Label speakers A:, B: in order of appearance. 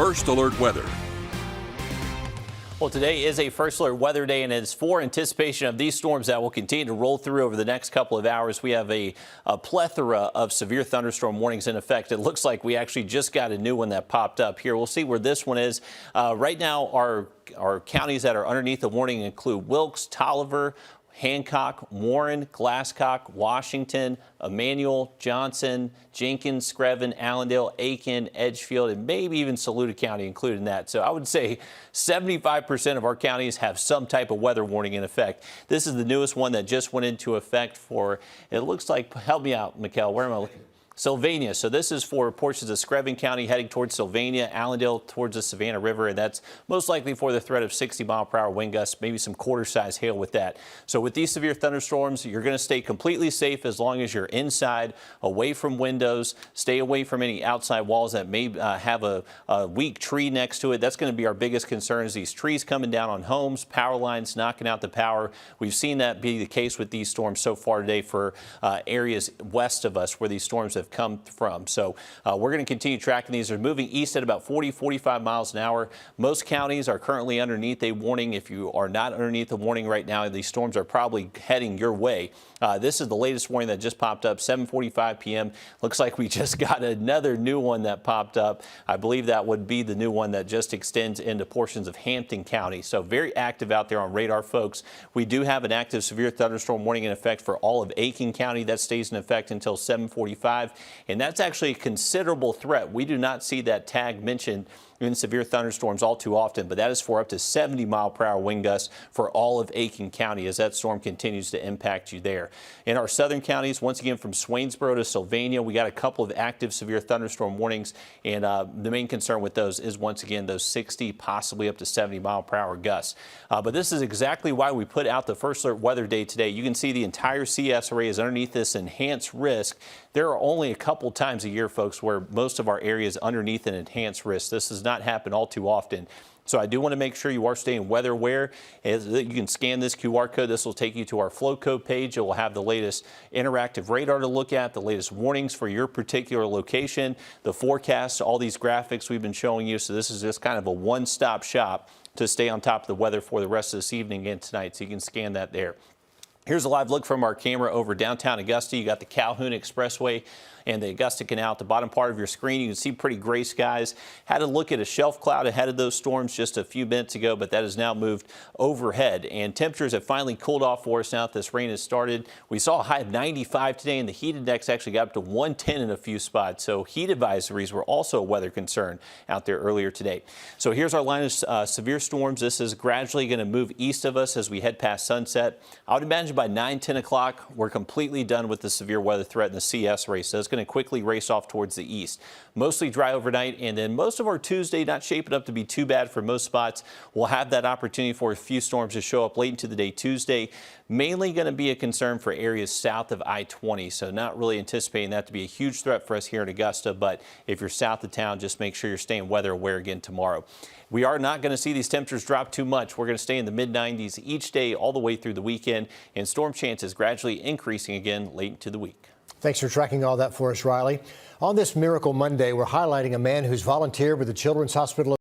A: First Alert Weather.
B: Well, today is a First Alert Weather Day, and it's for anticipation of these storms that will continue to roll through over the next couple of hours. We have a plethora of severe thunderstorm warnings in effect. It looks like we actually just got a new one that popped up here. We'll see where this one is. Right now, our counties that are underneath the warning include Wilkes, Tolliver, Hancock, Warren, Glasscock, Washington, Emmanuel, Johnson, Jenkins, Screven, Allendale, Aiken, Edgefield, and maybe even Saluda County included in that. So I would say 75% of our counties have some type of weather warning in effect. This is the newest one that just went into effect for, it looks like, help me out, Mikkel, where am I looking? Sylvania. So this is for portions of Screven County heading towards Sylvania, Allendale towards the Savannah River, and that's most likely for the threat of 60-mile-per-hour wind gusts, maybe some quarter-size hail with that. So with these severe thunderstorms, you're going to stay completely safe as long as you're inside, away from windows, stay away from any outside walls that may have a weak tree next to it. That's going to be our biggest concern, is these trees coming down on homes, power lines, knocking out the power. We've seen that be the case with these storms so far today for areas west of us where these storms have come from. So we're going to continue tracking these. They're moving east at about 40-45 miles an hour. Most counties are currently underneath a warning. If you are not underneath a warning right now, these storms are probably heading your way. This is the latest warning that just popped up, 7:45 p.m. Looks like we just got another new one that popped up. I believe that would be the new one that just extends into portions of Hampton County. So very active out there on radar, folks. We do have an active severe thunderstorm warning in effect for all of Aiken County. That stays in effect until 7:45. And that's actually a considerable threat. We do not see that tag mentioned in severe thunderstorms all too often, but that is for up to 70-mile-per-hour wind gusts for all of Aiken County as that storm continues to impact you there. In our southern counties, once again from Swainsboro to Sylvania, we got a couple of active severe thunderstorm warnings, and the main concern with those is once again those 60, possibly up to 70-mile-per-hour gusts. But this is exactly why we put out the First Alert Weather Day today. You can see the entire CS array is underneath this enhanced risk. There are only a couple times a year, folks, where most of our area is underneath an enhanced risk. This does not happen all too often. So I do want to make sure you are staying weather aware. You can scan this QR code. This will take you to our flow code page. It will have the latest interactive radar to look at, the latest warnings for your particular location, the forecasts, all these graphics we've been showing you. So this is just kind of a one-stop shop to stay on top of the weather for the rest of this evening and tonight. So you can scan that there. Here's a live look from our camera over downtown Augusta. You got the Calhoun Expressway and the Augusta Canal at the bottom part of your screen. You can see pretty gray skies. Had a look at a shelf cloud ahead of those storms just a few minutes ago, but that has now moved overhead. And temperatures have finally cooled off for us now that this rain has started. We saw a high of 95 today, and the heat index actually got up to 110 in a few spots. So heat advisories were also a weather concern out there earlier today. So here's our line of severe storms. This is gradually going to move east of us as we head past sunset. I would imagine by 9-10 o'clock, we're completely done with the severe weather threat in the CS race. So it's going to quickly race off towards the east. Mostly dry overnight, and then most of our Tuesday not shaping up to be too bad for most spots. We'll have that opportunity for a few storms to show up late into the day Tuesday. Mainly going to be a concern for areas south of I-20, so not really anticipating that to be a huge threat for us here in Augusta, but if you're south of town, just make sure you're staying weather aware again tomorrow. We are not going to see these temperatures drop too much. We're going to stay in the mid-90s each day all the way through the weekend, and storm chances gradually increasing again late into the week.
C: Thanks for tracking all that for us, Riley. On this Miracle Monday, we're highlighting a man who's volunteered with the Children's Hospital